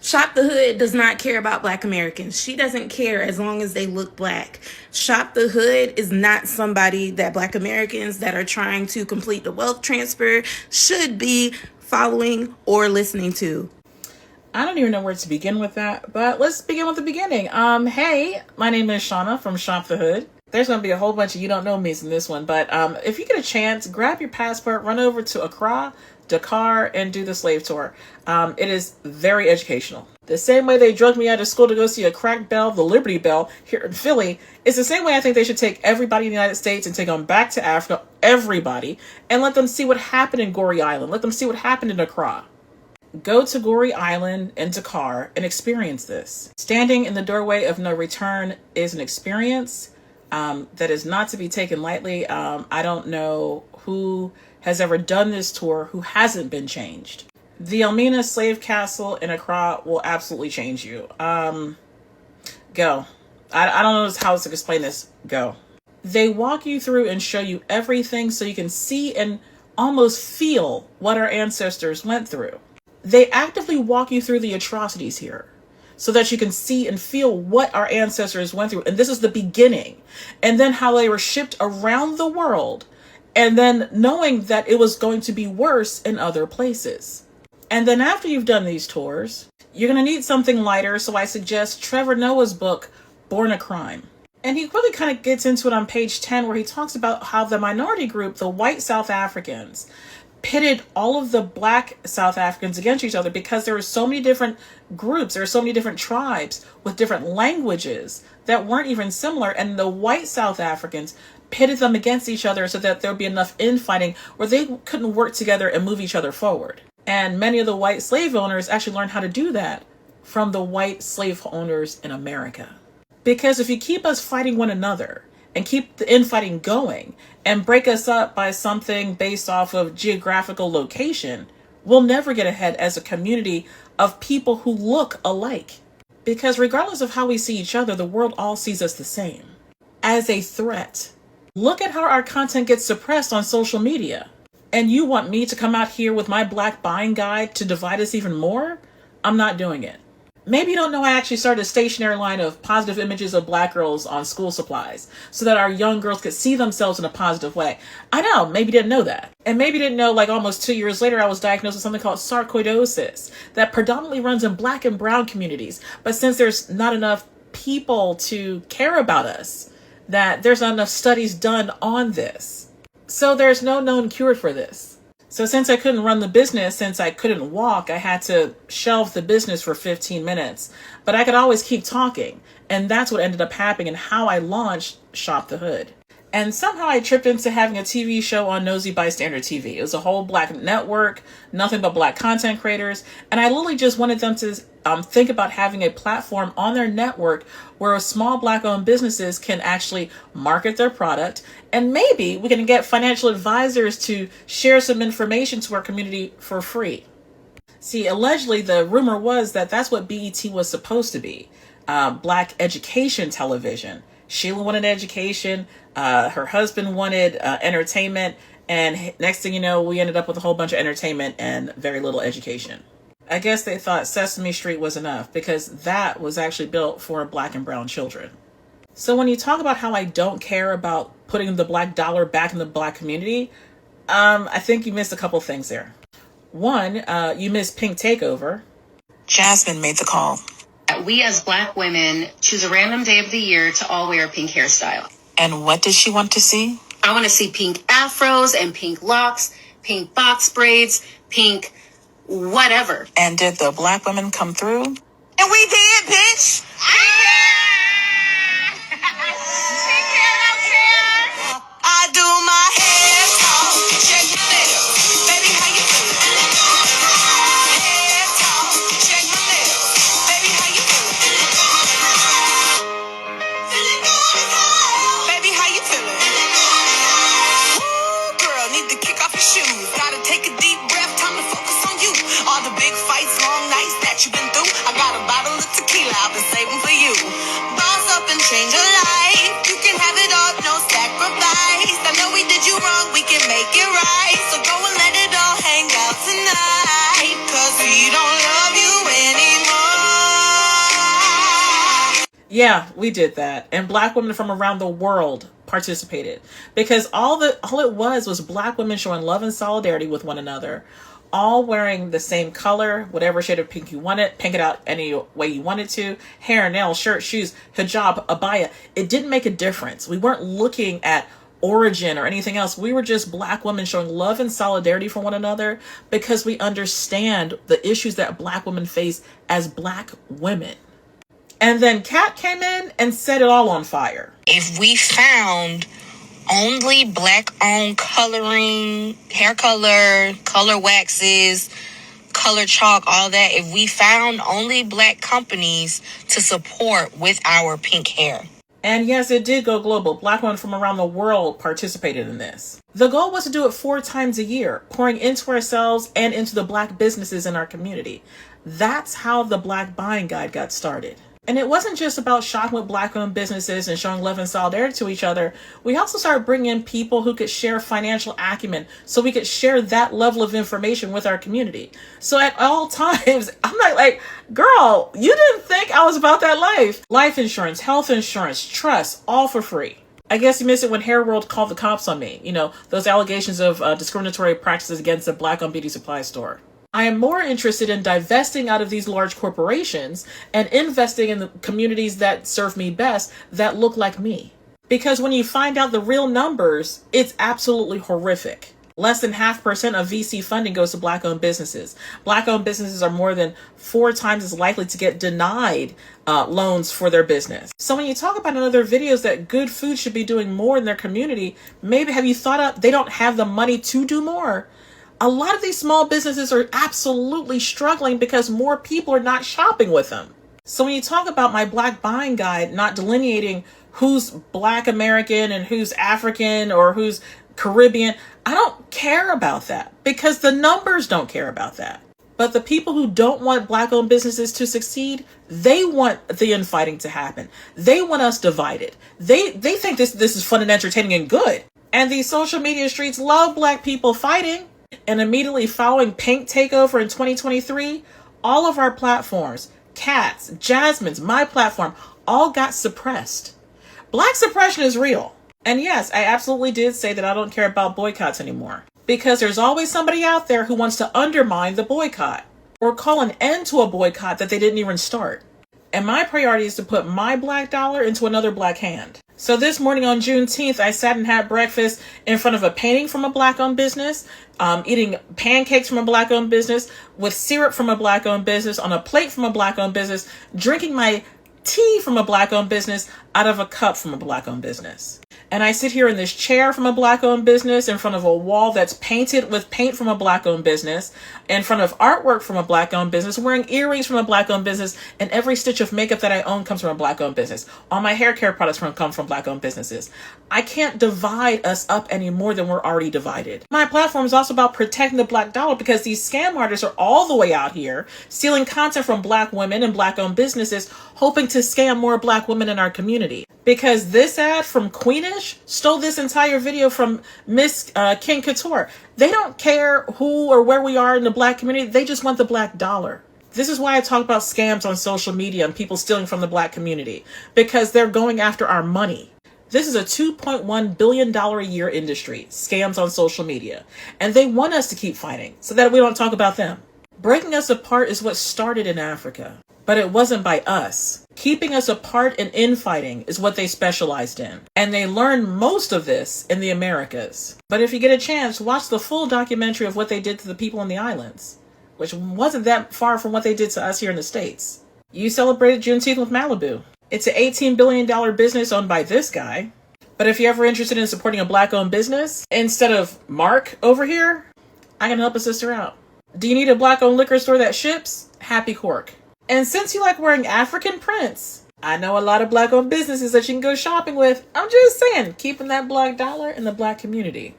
Shop the Hood does not care about Black Americans. She doesn't care as long as they look Black. Shop the Hood is not somebody that Black Americans that are trying to complete the wealth transfer should be following or listening to. I don't even know where to begin with that, but let's begin with the beginning. Hey, my name is Shauna from Shop the Hood. There's going to be a whole bunch of you don't know me's in this one, but if you get a chance, grab your passport, run over to Accra, Dakar, and do the slave tour. It is very educational. The same way they drugged me out of school to go see a crack bell, the Liberty Bell, here in Philly, it's the same way I think they should take everybody in the United States and take them back to Africa, everybody, and let them see what happened in Goree Island. Let them see what happened in Accra. Go to Goree Island and Dakar and experience this. Standing in the doorway of no return is an experience that is not to be taken lightly. I don't know who has ever done this tour who hasn't been changed. The Elmina Slave Castle in Accra will absolutely change you. Go. I don't know how to explain this. Go. They walk you through and show you everything so you can see and almost feel what our ancestors went through. They actively walk you through the atrocities here so that you can see and feel what our ancestors went through. And this is the beginning. And then how they were shipped around the world. And then knowing that it was going to be worse in other places. And then after you've done these tours, you're going to need something lighter. So I suggest Trevor Noah's book, Born a Crime. And he really kind of gets into it on page 10, where he talks about how the minority group, the white South Africans, pitted all of the Black South Africans against each other because there were so many different groups, there were so many different tribes with different languages that weren't even similar. And the white South Africans pitted them against each other so that there would be enough infighting where they couldn't work together and move each other forward. And many of the white slave owners actually learned how to do that from the white slave owners in America. Because if you keep us fighting one another and keep the infighting going and break us up by something based off of geographical location, we'll never get ahead as a community of people who look alike. Because regardless of how we see each other, the world all sees us the same, as a threat. Look at how our content gets suppressed on social media. And you want me to come out here with my Black buying guide to divide us even more? I'm not doing it. Maybe you don't know I actually started a stationary line of positive images of Black girls on school supplies so that our young girls could see themselves in a positive way. I know, maybe you didn't know that. And maybe you didn't know, like almost 2 years later, I was diagnosed with something called sarcoidosis that predominantly runs in Black and brown communities. But since there's not enough people to care about us, that there's not enough studies done on this. So there's no known cure for this. So since I couldn't run the business, since I couldn't walk, I had to shelve the business for 15 minutes. But I could always keep talking. And that's what ended up happening and how I launched Shop the Hood. And somehow I tripped into having a TV show on Nosy Bystander TV. It was a whole Black network, nothing but Black content creators. And I literally just wanted them to think about having a platform on their network where small Black-owned businesses can actually market their product. And maybe we can get financial advisors to share some information to our community for free. See, allegedly, the rumor was that that's what BET was supposed to be. Black education television. Sheila wanted education. Her husband wanted entertainment. And next thing you know, we ended up with a whole bunch of entertainment and very little education. I guess they thought Sesame Street was enough because that was actually built for Black and brown children. So when you talk about how I don't care about putting the Black dollar back in the Black community, I think you missed a couple things there. One, you missed Pink Takeover. Jasmine made the call. We as Black women choose a random day of the year to all wear a pink hairstyle. And what did she want to see? I want to see pink afros and pink locks, pink box braids, pink whatever. And did the Black women come through? And we did, bitch. I do my hair talk. Check my nails. Baby, how you feeling? Hair talk. Check my nails. Baby, how you feeling? Feeling good as hell. Baby, how you feeling? Ooh, girl, need to kick off your shoes. Gotta take a deep breath. Time to focus on you. All the big fights, long nights that you've been through. I got a bottle of tequila I've been saving for you. Boss up and change your life. You can have it all, no sacrifice. I know we did you wrong, we can make it right. So go and let it all hang out tonight. Cause we don't love you anymore. Yeah, we did that. And Black women from around the world participated, because all it was Black women showing love and solidarity with one another, all wearing the same color, whatever shade of pink you wanted, pink it out any way you wanted to, hair, nails, shirt, shoes, hijab, abaya. It didn't make a difference. We weren't looking at origin or anything else. We were just Black women showing love and solidarity for one another, because we understand the issues that Black women face as Black women. And then Kat came in and set it all on fire. If we found only Black owned coloring, hair color waxes, color chalk, all that, if we found only Black companies to support with our pink hair. And yes, it did go global. Black women from around the world participated in this. The goal was to do it 4 times a year, pouring into ourselves and into the Black businesses in our community. That's how the Black Buying Guide got started. And it wasn't just about shopping with Black-owned businesses and showing love and solidarity to each other. We also started bringing in people who could share financial acumen, so we could share that level of information with our community. So at all times, I'm not like, girl, you didn't think I was about that life. Life insurance, health insurance, trust, all for free. I guess you missed it when Hair World called the cops on me. You know, those allegations of discriminatory practices against a Black-owned beauty supply store. I am more interested in divesting out of these large corporations and investing in the communities that serve me best, that look like me. Because when you find out the real numbers, it's absolutely horrific. Less than 0.5% of VC funding goes to Black-owned businesses. Black-owned businesses are more than 4 times as likely to get denied loans for their business. So when you talk about in other videos that good food should be doing more in their community, maybe have you thought up they don't have the money to do more? A lot of these small businesses are absolutely struggling because more people are not shopping with them. So when you talk about my Black Buying Guide not delineating who's Black American and who's African or who's Caribbean, I don't care about that, because the numbers don't care about that. But the people who don't want Black-owned businesses to succeed, they want the infighting to happen. They want us divided. They think this is fun and entertaining and good. And these social media streets love Black people fighting. And immediately following Pink Takeover in 2023, all of our platforms, Kat's, Jasmine's, my platform, all got suppressed. Black suppression is real. And yes, I absolutely did say that I don't care about boycotts anymore, because there's always somebody out there who wants to undermine the boycott or call an end to a boycott that they didn't even start. And my priority is to put my Black dollar into another Black hand. So this morning on Juneteenth, I sat and had breakfast in front of a painting from a Black-owned business, eating pancakes from a Black-owned business, with syrup from a Black-owned business, on a plate from a Black-owned business, drinking my tea from a Black-owned business out of a cup from a Black-owned business. And I sit here in this chair from a Black-owned business, in front of a wall that's painted with paint from a Black-owned business, in front of artwork from a Black-owned business, wearing earrings from a Black-owned business, and every stitch of makeup that I own comes from a Black-owned business. All my hair care products come from Black-owned businesses. I can't divide us up any more than we're already divided. My platform is also about protecting the Black dollar, because these scam artists are all the way out here stealing content from Black women and Black-owned businesses, hoping to scam more Black women in our community. Because this ad from Queenish stole this entire video from Miss King Couture. They don't care who or where we are in the Black community. They just want the Black dollar. This is why I talk about scams on social media and people stealing from the Black community, because they're going after our money. This is a $2.1 billion a year industry, scams on social media. And they want us to keep fighting so that we don't talk about them. Breaking us apart is what started in Africa, but it wasn't by us. Keeping us apart and infighting is what they specialized in. And they learned most of this in the Americas. But if you get a chance, watch the full documentary of what they did to the people in the islands, which wasn't that far from what they did to us here in the States. You celebrated Juneteenth with Malibu. It's an $18 billion business owned by this guy. But if you're ever interested in supporting a Black-owned business, instead of Mark over here, I can help a sister out. Do you need a Black-owned liquor store that ships? Happy Cork. And since you like wearing African prints, I know a lot of Black-owned businesses that you can go shopping with. I'm just saying, keeping that Black dollar in the Black community.